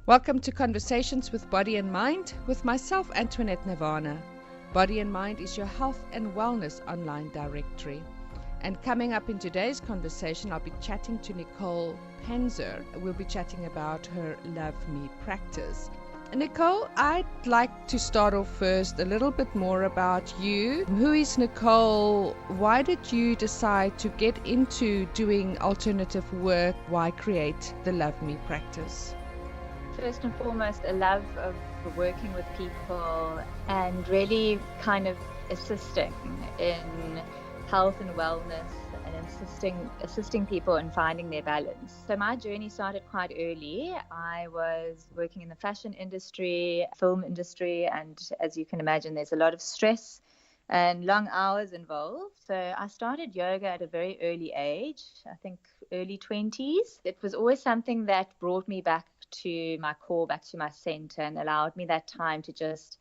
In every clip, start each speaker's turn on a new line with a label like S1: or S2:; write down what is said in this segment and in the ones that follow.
S1: Welcome to Conversations with Body and Mind with myself, Antoinette Nirvana. Body and Mind is your health and wellness online directory. And coming up in today's conversation, I'll be chatting to Nicole Panzer. We'll be chatting about her Love Me practice. Nicole, I'd like to start off first a little bit more about you. Who is Nicole? Why did you decide to get into doing alternative work? Why create the Love Me practice?
S2: First and foremost, a love of working with people and really kind of assisting in health and wellness and assisting people in finding their balance. So my journey started quite early. I was working in the fashion industry, film industry, and as you can imagine, there's a lot of stress and long hours involved. So I started yoga at a very early age, I think early 20s. It was always something that brought me back to my core, back to my center, and allowed me that time to just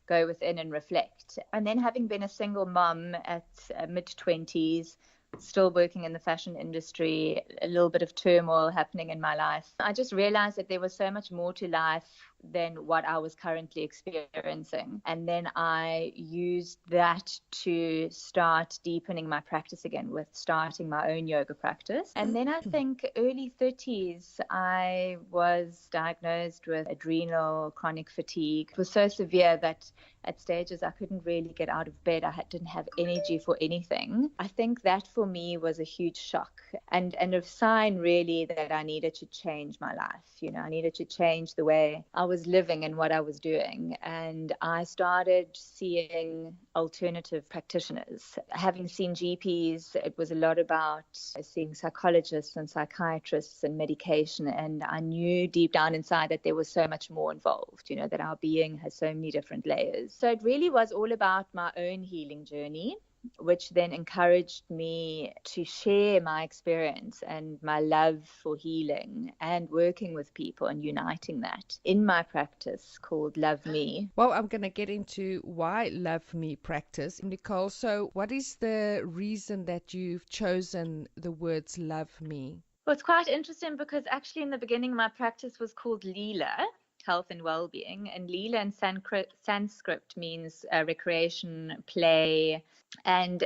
S2: go within and reflect. And then having been a single mom at mid-20s, still working in the fashion industry, a little bit of turmoil happening in my life, I just realized that there was so much more to life than what I was currently experiencing. And then I used that to start deepening my practice again with starting my own yoga practice. And then I think early 30s, I was diagnosed with adrenal chronic fatigue. It was so severe that at stages I couldn't really get out of bed. I didn't have energy for anything. I think that for me was a huge shock and a sign really that I needed to change my life. I needed to change the way I was living and what I was doing. And I started seeing alternative practitioners. Having seen GPs, it was a lot about seeing psychologists and psychiatrists and medication. And I knew deep down inside that there was so much more involved, that our being has so many different layers. So it really was all about my own healing journey, which then encouraged me to share my experience and my love for healing and working with people and uniting that in my practice called Love Me.
S1: Well, I'm going to get into why Love Me practice. Nicole, so what is the reason that you've chosen the words Love Me?
S2: Well, it's quite interesting because actually in the beginning my practice was called Leela, health and well-being, and Leela in Sanskrit means recreation, play, and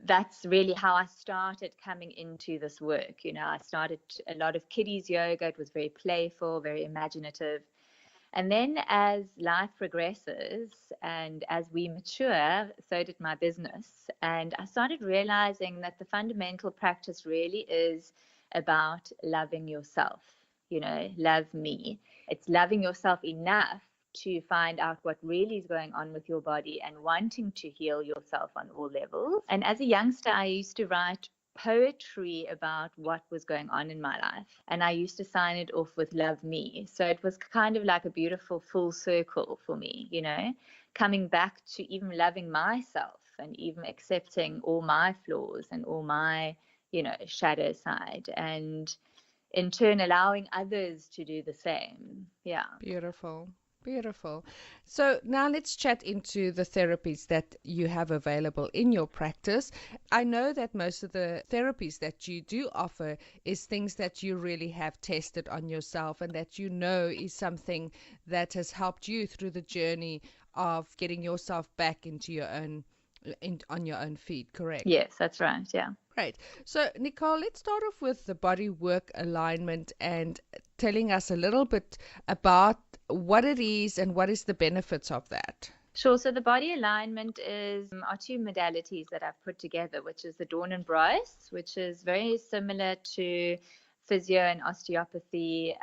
S2: that's really how I started coming into this work. I started a lot of kiddies yoga. It was very playful, very imaginative. And then as life progresses and as we mature, so did my business. And I started realizing that the fundamental practice really is about loving yourself. Love me. It's loving yourself enough to find out what really is going on with your body and wanting to heal yourself on all levels. And as a youngster, I used to write poetry about what was going on in my life. And I used to sign it off with Love Me. So it was kind of like a beautiful full circle for me, coming back to even loving myself and even accepting all my flaws and all my, shadow side. And in turn, allowing others to do the same. Yeah.
S1: Beautiful. Beautiful. So now let's chat into the therapies that you have available in your practice. I know that most of the therapies that you do offer is things that you really have tested on yourself and that is something that has helped you through the journey of getting yourself back into your own on your own feet, correct?
S2: Yes, that's right. Yeah.
S1: Right. So, Nicole, let's start off with the body work alignment and telling us a little bit about what it is and what is the benefits of that.
S2: Sure. So the body alignment are two modalities that I've put together, which is the Dawn and Bryce, which is very similar to physio and osteopathy,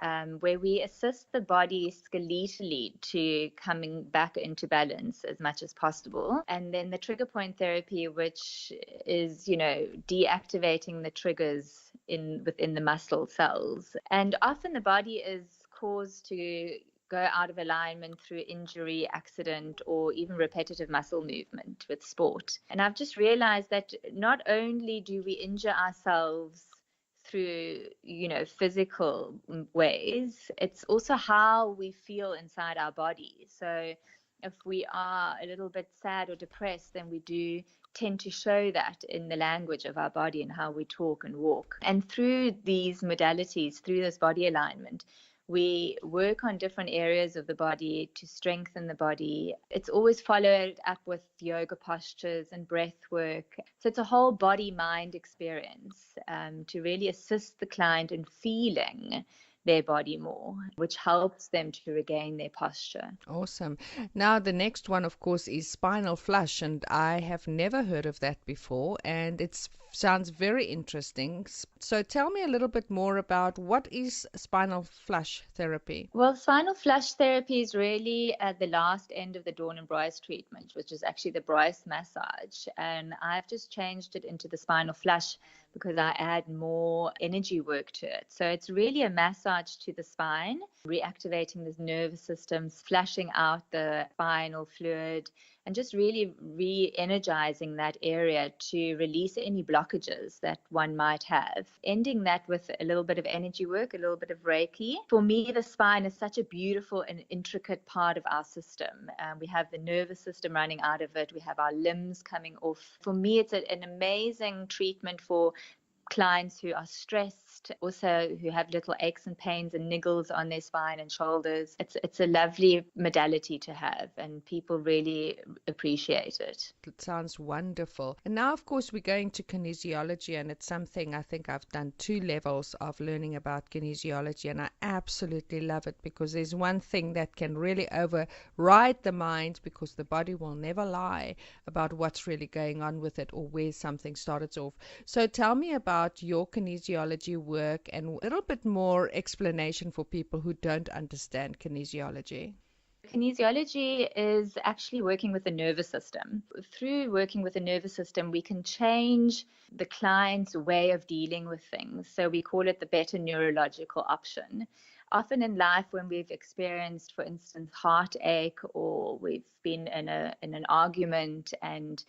S2: where we assist the body skeletally to coming back into balance as much as possible. And then the trigger point therapy, which is, deactivating the triggers within the muscle cells. And often the body is caused to go out of alignment through injury, accident, or even repetitive muscle movement with sport. And I've just realized that not only do we injure ourselves through, physical ways, it's also how we feel inside our body. So if we are a little bit sad or depressed, then we do tend to show that in the language of our body and how we talk and walk. And through these modalities, through this body alignment, We work on different areas of the body to strengthen the body. It's always followed up with yoga postures and breath work. So it's a whole body-mind experience to really assist the client in feeling their body more, which helps them to regain their posture.
S1: Awesome. Now, the next one, of course, is spinal flush, and I have never heard of that before, and it sounds very interesting. So tell me a little bit more about what is spinal flush therapy?
S2: Well, spinal flush therapy is really at the last end of the Dawn and Bryce treatment, which is actually the Bryce massage. And I've just changed it into the spinal flush because I add more energy work to it. So it's really a massage to the spine, reactivating the nervous systems, flushing out the spinal fluid, and just really re-energizing that area to release any blockages that one might have. Ending that with a little bit of energy work, a little bit of Reiki. For me, the spine is such a beautiful and intricate part of our system. We have the nervous system running out of it. We have our limbs coming off. For me, it's an amazing treatment for clients who are stressed, also who have little aches and pains and niggles on their spine and shoulders. It's a lovely modality to have, and people really appreciate it.
S1: It sounds wonderful. And now, of course, we're going to kinesiology, and it's something I think I've done 2 levels of learning about kinesiology, and I absolutely love it because there's one thing that can really override the mind, because the body will never lie about what's really going on with it or where something started off. So tell me about your kinesiology work and a little bit more explanation for people who don't understand kinesiology.
S2: Kinesiology is actually working with the nervous system. Through working with the nervous system, we can change the client's way of dealing with things. So we call it the better neurological option. Often in life, when we've experienced, for instance, heartache, or we've been in an argument, and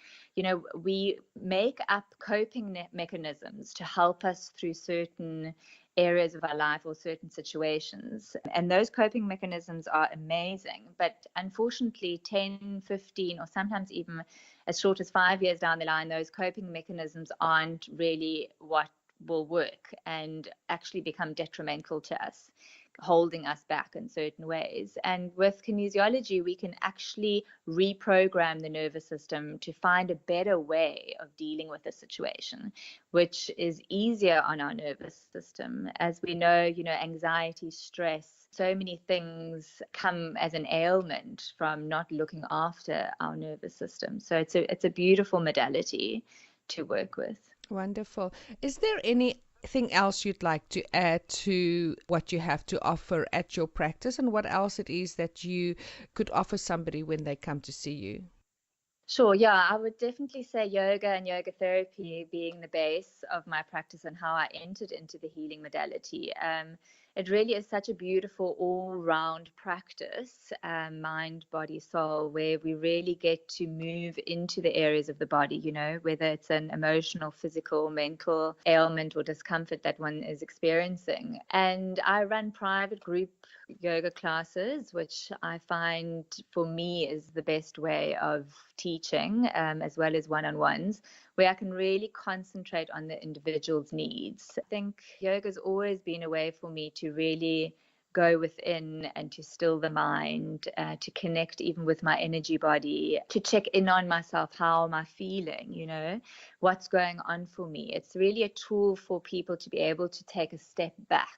S2: we make up coping mechanisms to help us through certain areas of our life or certain situations. And those coping mechanisms are amazing. But unfortunately, 10, 15, or sometimes even as short as 5 years down the line, those coping mechanisms aren't really what will work and actually become detrimental to us, holding us back in certain ways. And with kinesiology, we can actually reprogram the nervous system to find a better way of dealing with a situation, which is easier on our nervous system. As we know, anxiety, stress, so many things come as an ailment from not looking after our nervous system. So it's a beautiful modality to work with.
S1: Wonderful. Is there anything else you'd like to add to what you have to offer at your practice, and what else it is that you could offer somebody when they come to see you?
S2: Sure, yeah, I would definitely say yoga and yoga therapy being the base of my practice and how I entered into the healing modality. It really is such a beautiful all-round practice, mind, body, soul, where we really get to move into the areas of the body, whether it's an emotional, physical, mental ailment or discomfort that one is experiencing. And I run private group yoga classes, which I find for me is the best way of teaching, as well as one-on-ones, where I can really concentrate on the individual's needs. I think yoga's always been a way for me to really go within and to still the mind, to connect even with my energy body, to check in on myself. How am I feeling? What's going on for me? It's really a tool for people to be able to take a step back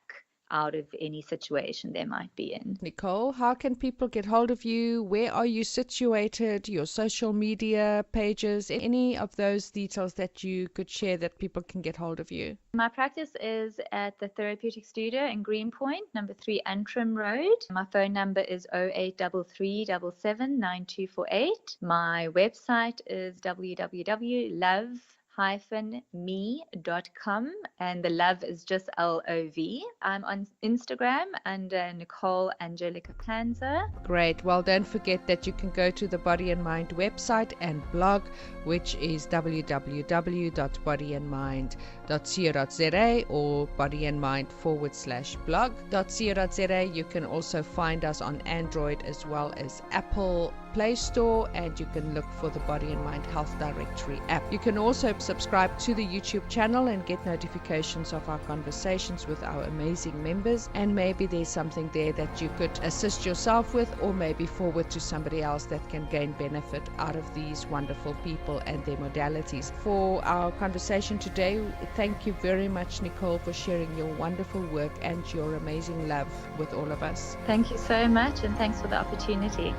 S2: out of any situation they might be in.
S1: Nicole, how can people get hold of you? Where are you situated? Your social media pages, any of those details that you could share that people can get hold of you?
S2: My practice is at the Therapeutic Studio in Greenpoint, number 3 Antrim Road. My phone number is 0833779248. My website is www.love-me.com, and the love is just L-O-V. I'm on Instagram under Nicole Angelica Panzer.
S1: Great. Well, don't forget that you can go to the Body and Mind website and blog, which is www.bodyandmind.co.za or bodyandmind/blog.co.za. You can also find us on Android as well as Apple Play Store, and you can look for the Body and Mind Health Directory app. You can also subscribe to the YouTube channel and get notifications of our conversations with our amazing members, and maybe there's something there that you could assist yourself with, or maybe forward to somebody else that can gain benefit out of these wonderful people and their modalities. For our conversation today, thank you very much, Nicole, for sharing your wonderful work and your amazing love with all of us.
S2: Thank you so much, and thanks for the opportunity.